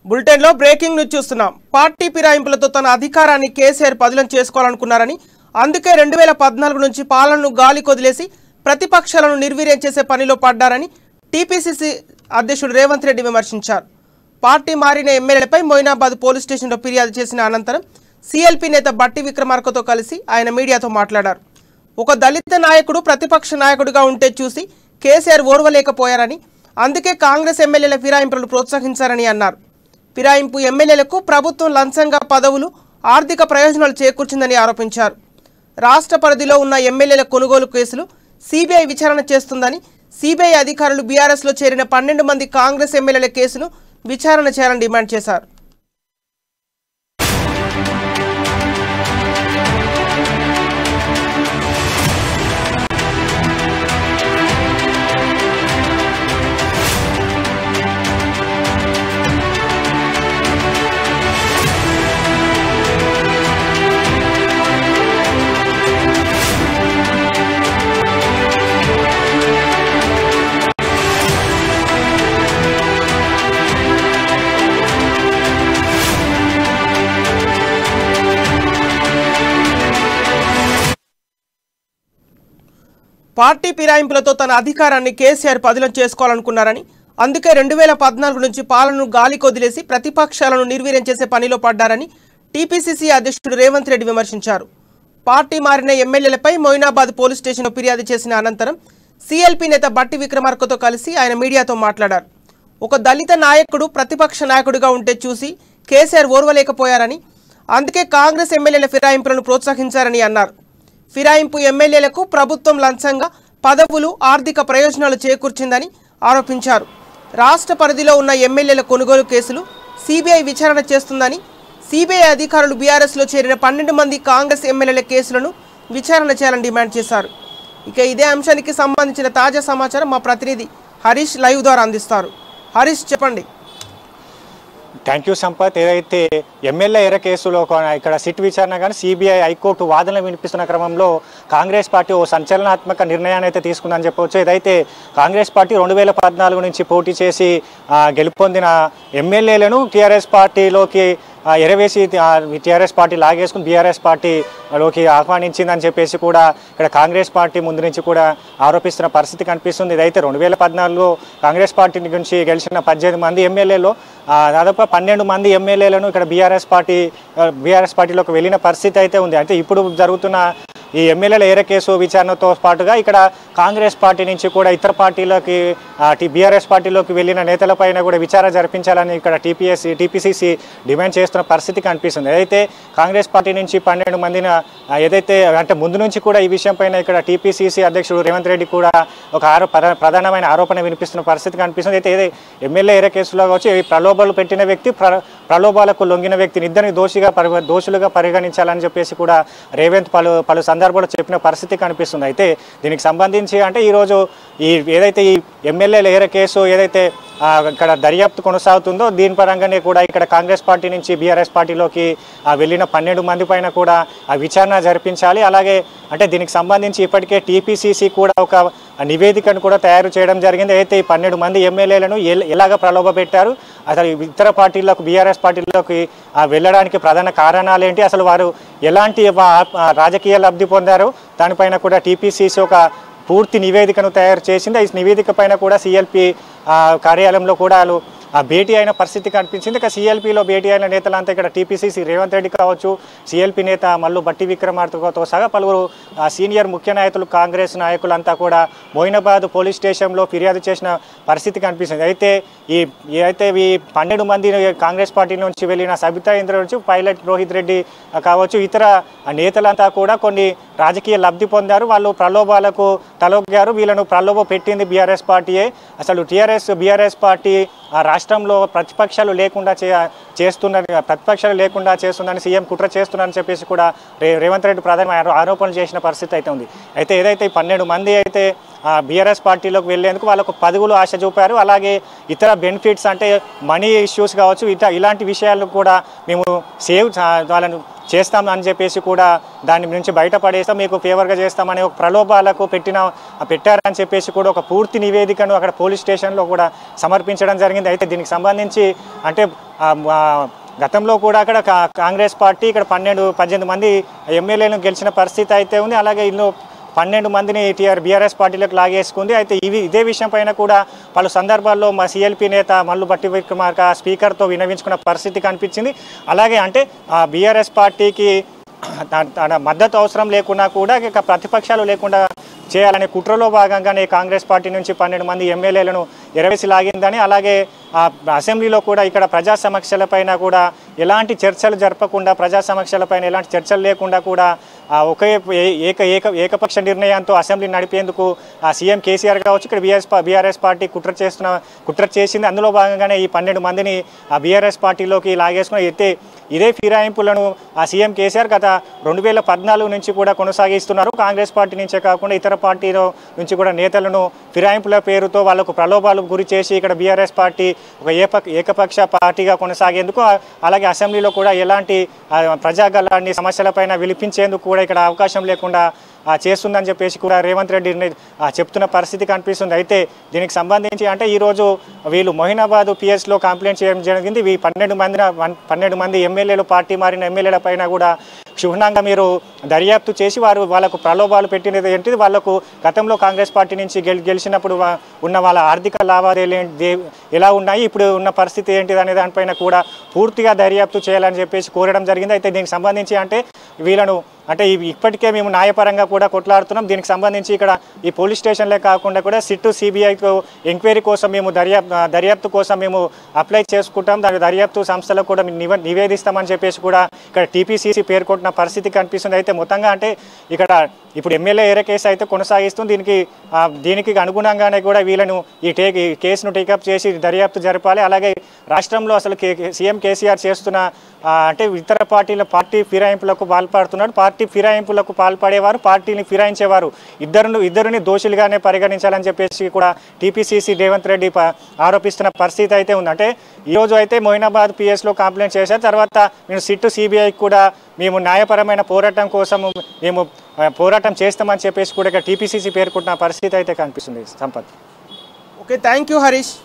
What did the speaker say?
బులెటిన్లో breaking news చూస్తున్నాం. Party ఫిరాయింపులతో తన అధికారాన్ని కేసీఆర్ పదిలం చేసుకోవాలనుకున్నారని, అందుకే 2014 నుంచి పాలనను గాలి కొదిలేసి ప్రతిపక్షాలను నిర్వీర్యం చేసే పనిలో పడ్డారని టీపీసీసీ అధ్యక్షుడు రేవంత్ రెడ్డి విమర్శించారు. పార్టీ మారిన ఎమ్మెల్యేలపై మొయినాబాద్ పోలీస్ స్టేషన్లో ఫిర్యాదు చేసిన అనంతరం సీఎల్పీ నేత బట్టి విక్రమార్కతో కలిసి ఆయన మీడియాతో మాట్లాడారు. ఒక దళిత నాయకుడు ప్రతిపక్ష నాయకుడిగా ఉంటే చూసి కేసీఆర్ ఓర్వలేకపోయారని, అందుకే కాంగ్రెస్ ఎమ్మెల్యేల ఫిరాయింపులను ప్రోత్సహించారని అన్నారు. ఫిరాయింపు ఎమ్మెల్యేలకు ప్రభుత్వం లంచంగా పదవులు, ఆర్థిక ప్రయోజనాలు చేకూర్చిందని ఆరోపించారు. రాష్ట్ర పరిధిలో ఉన్న ఎమ్మెల్యేల కొనుగోలు కేసులు సిబిఐ విచారణ చేస్తుందని, సిబిఐ అధికారులు బీఆర్ఎస్లో చేరిన 12 మంది కాంగ్రెస్ ఎమ్మెల్యేల కేసును విచారణ చేయాలని డిమాండ్ చేశారు. పార్టీ ఫిరాయింపులతో తన అధికారాన్ని కేసీఆర్ పదిలం చేసుకోవాలనుకున్నారని, అందుకే 2014 నుంచి పాలనను గాలి కొదిలేసి ప్రతిపక్షాలను నిర్వీర్యం చేసే పనిలో పడ్డారని టీపీసీసీ అధ్యక్షుడు రేవంత్ రెడ్డి విమర్శించారు. పార్టీ మారిన ఎమ్మెల్యేలపై మొయినాబాద్ పోలీస్ స్టేషన్లో ఫిర్యాదు చేసిన అనంతరం సీఎల్పీ నేత బట్టి విక్రమార్కతో కలిసి ఆయన మీడియాతో మాట్లాడారు. ఒక దళిత నాయకుడు ప్రతిపక్ష నాయకుడిగా ఉంటే చూసి కేసీఆర్ ఓర్వలేకపోయారని, అందుకే కాంగ్రెస్ ఎమ్మెల్యేల ఫిరాయింపులను ప్రోత్సహించారని అన్నారు. ఫిరాయింపు ఎమ్మెల్యేలకు ప్రభుత్వం లంచంగా పదవులు, ఆర్థిక ప్రయోజనాలు చేకూర్చిందని ఆరోపించారు. రాష్ట్ర పరిధిలో ఉన్న ఎమ్మెల్యేల కొనుగోలు కేసులు సిబిఐ విచారణ చేస్తుందని, సిబిఐ అధికారులు బీఆర్ఎస్లో చేరిన 12 మంది కాంగ్రెస్ ఎమ్మెల్యేల కేసులను విచారణ చేయాలని డిమాండ్ చేశారు. ఇక ఇదే అంశానికి సంబంధించిన తాజా సమాచారం మా ప్రతినిధి హరీష్ లైవ్ ద్వారా అందిస్తారు. హరీష్, చెప్పండి. Thank you Sampath. ఏదైతే ఎమ్మెల్యే ఎర్ర కేసులో ఇక్కడ సిట్ విచారణ కానీ సిబిఐ హైకోర్టు వాదనలు వినిపిస్తున్న క్రమంలో కాంగ్రెస్ పార్టీ ఓ సంచలనాత్మక నిర్ణయాన్ని అయితే తీసుకుందని చెప్పవచ్చు. ఏదైతే కాంగ్రెస్ పార్టీ 2014 నుంచి పోటీ చేసి గెలుపొందిన ఎమ్మెల్యేలను టీఆర్ఎస్ పార్టీలోకి ఎరవేసి టీఆర్ఎస్ పార్టీ లాగేసుకుని బీఆర్ఎస్ పార్టీలోకి ఆహ్వానించిందని చెప్పేసి కూడా ఇక్కడ కాంగ్రెస్ పార్టీ ముందు నుంచి కూడా ఆరోపిస్తున్న పరిస్థితి కనిపిస్తుంది. ఇదైతే 2014లో కాంగ్రెస్ పార్టీ నుంచి గెలిచిన 18 మంది ఎమ్మెల్యేలు దాదాపు 12 మంది ఎమ్మెల్యేలను ఇక్కడ బీఆర్ఎస్ పార్టీలోకి వెళ్ళిన పరిస్థితి అయితే ఉంది. అయితే ఇప్పుడు జరుగుతున్న ఈ ఎమ్మెల్యేల ఎర్ర కేసు విచారణతో పాటుగా ఇక్కడ కాంగ్రెస్ పార్టీ నుంచి కూడా ఇతర పార్టీలోకి బీఆర్ఎస్ పార్టీలోకి వెళ్ళిన నేతలపైన కూడా విచారణ జరిపించాలని ఇక్కడ టీపీసీసీ డిమాండ్ చేస్తున్న పరిస్థితి కనిపిస్తుంది. అయితే కాంగ్రెస్ పార్టీ నుంచి 12 మందిని ఏదైతే అంటే ముందు నుంచి కూడా ఈ విషయం పైన ఇక్కడ టీపీసీసీ అధ్యక్షుడు రేవంత్ రెడ్డి కూడా ఒక ప్రధానమైన ఆరోపణ వినిపిస్తున్న పరిస్థితి కనిపిస్తుంది. అయితే ఎమ్మెల్యే ఎర్ర కేసులో వచ్చి ప్రలోభాలు పెట్టిన వ్యక్తి, ప్రలోభాలకు లొంగిన వ్యక్తిని ఇద్దరిని దోషులుగా పరిగణించాలని చెప్పేసి కూడా రేవంత్ పలు సందర్భాల్లో చెప్పిన పరిస్థితి కనిపిస్తుంది. అయితే దీనికి సంబంధించి అంటే ఈరోజు ఏదైతే ఈ ఎమ్మెల్యేల ఎర్ర కేసు ఏదైతే ఇక్కడ దర్యాప్తు కొనసాగుతుందో దీని పరంగానే కూడా ఇక్కడ కాంగ్రెస్ పార్టీ నుంచి బీఆర్ఎస్ పార్టీలోకి వెళ్ళిన 12 మంది పైన కూడా విచారణ జరిపించాలి. అలాగే అంటే దీనికి సంబంధించి ఇప్పటికే టీపీసీసీ కూడా ఒక నివేదికను కూడా తయారు చేయడం జరిగింది. అయితే ఈ 12 మంది ఎమ్మెల్యేలను ఎలాగ ప్రలోభ పెట్టారు, అసలు ఇతర పార్టీలకు బీఆర్ఎస్ పార్టీలోకి వెళ్ళడానికి ప్రధాన కారణాలు ఏంటి, అసలు వారు ఎలాంటి రాజకీయ లబ్ధి పొందారు, దానిపైన కూడా టీపీసీసీ ఒక పూర్తి నివేదికను తయారు చేసింది. ఈ నివేదిక పైన కూడా సిఎల్పీ కార్యాలయంలో కూడా భేటీ అయిన పరిస్థితి కనిపించింది. ఇక సిఎల్పీలో భేటీ అయిన నేతలంతా ఇక్కడ టీపీసీసీ రేవంత్ రెడ్డి కావచ్చు, సిఎల్పీ నేత మల్లు బట్టి విక్రమార్కతో సహా పలువురు సీనియర్ ముఖ్య నాయకులు, కాంగ్రెస్ నాయకులంతా కూడా మొయినాబాద్ పోలీస్ స్టేషన్లో ఫిర్యాదు చేసిన పరిస్థితి కనిపిస్తుంది. అయితే ఈ 12 మంది కాంగ్రెస్ పార్టీ నుంచి వెళ్ళిన సబితా ఇంద్ర నుంచి పైలట్ రోహిత్ రెడ్డి కావచ్చు, ఇతర నేతలంతా కూడా కొన్ని రాజకీయ లబ్ధి పొందారు. వాళ్ళు ప్రలోభాలకు తలొగ్గారు. వీళ్ళను ప్రలోభ పెట్టింది బీఆర్ఎస్ పార్టీయే. అసలు బీఆర్ఎస్ పార్టీ రాష్ట్రంలో ప్రతిపక్షాలు లేకుండా చేస్తుందని సీఎం కుట్ర చేస్తున్నారని చెప్పేసి కూడా రేవంత్ రెడ్డి ప్రధానమైన ఆరోపణలు చేసిన పరిస్థితి అయితే ఉంది. అయితే ఏదైతే 12 మంది అయితే బీఆర్ఎస్ పార్టీలోకి వెళ్లేందుకు వాళ్ళకు పదవులు ఆశ చూపారు. అలాగే ఇతర బెనిఫిట్స్ అంటే మనీ ఇష్యూస్ కావచ్చు, ఇలాంటి విషయాలు కూడా మేము వాళ్ళను చేస్తాం అని చెప్పేసి కూడా దాని నుంచి బయటపడేస్తాం, మీకు ఫేవర్గా చేస్తామని ఒక ప్రలోభాలకు పెట్టారని చెప్పేసి కూడా ఒక పూర్తి నివేదికను అక్కడ పోలీస్ స్టేషన్లో కూడా సమర్పించడం జరిగింది. అయితే దీనికి సంబంధించి అంటే గతంలో కూడా అక్కడ కాంగ్రెస్ పార్టీ ఇక్కడ 18 మంది ఎమ్మెల్యేలను గెలిచిన పరిస్థితి అయితే ఉంది. అలాగే ఇల్లు 12 మందిని బీఆర్ఎస్ పార్టీలకు లాగేసుకుంది. అయితే ఇదే విషయం పైన కూడా పలు సందర్భాల్లో మా సిఎల్పి నేత మల్లు భట్టి విక్రమార్క స్పీకర్తో విన్నవించుకున్న పరిస్థితి కనిపించింది. అలాగే అంటే బీఆర్ఎస్ పార్టీకి మద్దతు అవసరం లేకున్నా కూడా ఇక ప్రతిపక్షాలు లేకుండా చేయాలనే కుట్రలో భాగంగానే కాంగ్రెస్ పార్టీ నుంచి 12 మంది ఎమ్మెల్యేలను ఎరవేసి లాగిందని, అలాగే అసెంబ్లీలో కూడా ఇక్కడ ప్రజా సమస్యలపైన కూడా ఎలాంటి చర్చలు జరపకుండా, ప్రజా సమస్యలపైన ఎలాంటి చర్చలు లేకుండా కూడా ఒకే ఏకపక్ష నిర్ణయంతో అసెంబ్లీ నడిపేందుకు సీఎం కేసీఆర్ కావచ్చు ఇక్కడ బీఆర్ఎస్ పార్టీ కుట్ర చేసింది. అందులో భాగంగానే ఈ 12 మందిని బీఆర్ఎస్ పార్టీలోకి లాగేసుకుని అయితే ఇదే ఫిరాయింపులను సీఎం కేసీఆర్ గత 2014 నుంచి కూడా కొనసాగిస్తున్నారు. కాంగ్రెస్ పార్టీ నుంచే కాకుండా ఇతర పార్టీల నుంచి కూడా నేతలను ఫిరాయింపుల పేరుతో వాళ్లకు ప్రలోభాలకు గురి చేసి ఇక్కడ బీఆర్ఎస్ పార్టీ ఒక ఏకపక్ష పార్టీగా కొనసాగేందుకు, అలాగే అసెంబ్లీలో కూడా ఎలాంటి ప్రజాగలాన్ని సమస్యలపైన విలిపించేందుకు కూడా ఇక్కడ అవకాశం లేకుండా చేస్తుందని చెప్పేసి కూడా రేవంత్ రెడ్డి చెప్తున్న పరిస్థితి కనిపిస్తుంది. అయితే దీనికి సంబంధించి అంటే ఈరోజు వీళ్ళు మొహినాబాద్ పిఎస్లో కంప్లైంట్ చేయడం జరిగింది. ఈ 12 మంది ఎమ్మెల్యేలు, పార్టీ మారిన ఎమ్మెల్యేల పైన కూడా క్షుణ్ణంగా మీరు దర్యాప్తు చేసి వాళ్ళకు ప్రలోభాలు పెట్టినది ఏంటిది, వాళ్లకు గతంలో కాంగ్రెస్ పార్టీ నుంచి గెలిచినప్పుడు ఉన్న వాళ్ళ ఆర్థిక లావాదేవీలు ఎలా ఉన్నాయి, ఇప్పుడు ఉన్న పరిస్థితి ఏంటిది అనే దానిపైన కూడా పూర్తిగా దర్యాప్తు చేయాలని చెప్పేసి కోరడం జరిగింది. అయితే దీనికి సంబంధించి అంటే వీళ్ళను అంటే ఇప్పటికే మేము న్యాయపరంగా కూడా కొట్లాడుతున్నాం. దీనికి సంబంధించి ఇక్కడ ఈ పోలీస్ స్టేషన్లే కాకుండా కూడా సిట్టు సిబిఐతో ఎంక్వైరీ కోసం మేము దర్యాప్తు కోసం మేము అప్లై చేసుకుంటాం, దాని దర్యాప్తు సంస్థలకు కూడా నివేదిస్తామని చెప్పేసి కూడా ఇక్కడ టీపీసీసీ పేర్కొంటున్న పరిస్థితి కనిపిస్తుంది. అయితే మొత్తంగా అంటే ఇక్కడ ఇప్పుడు ఎమ్మెల్యే ఏరే కేసు అయితే కొనసాగిస్తుంది. దీనికి అనుగుణంగానే కూడా వీళ్ళను ఈ కేసును టేకప్ చేసి దర్యాప్తు జరపాలి. అలాగే రాష్ట్రంలో అసలు సీఎం కేసీఆర్ చేస్తున్న అంటే ఇతర పార్టీ ఫిరాయింపులకు పాల్పడుతున్నాడు. పార్టీ ఫిరాయింపులకు పాల్పడేవారు, పార్టీని ఫిరాయించేవారు ఇద్దరిని దోషులుగానే పరిగణించాలని చెప్పేసి కూడా టీపీసీసీ రేవంత్ రెడ్డి ఆరోపిస్తున్న పరిస్థితి అయితే ఉంది. అంటే ఈరోజు అయితే మొయినాబాద్ పిఎస్లో కంప్లైంట్ చేశారు. తర్వాత మేము సిట్టు సిబిఐకి కూడా మేము న్యాయపరమైన పోరాటం కోసం మేము పోరాటం చేస్తామని చెప్పేసి కూడా టీపీసీసీ పేర్కొంటున్న పరిస్థితి అయితే కనిపిస్తుంది. Sampath. Okay, thank you Harish.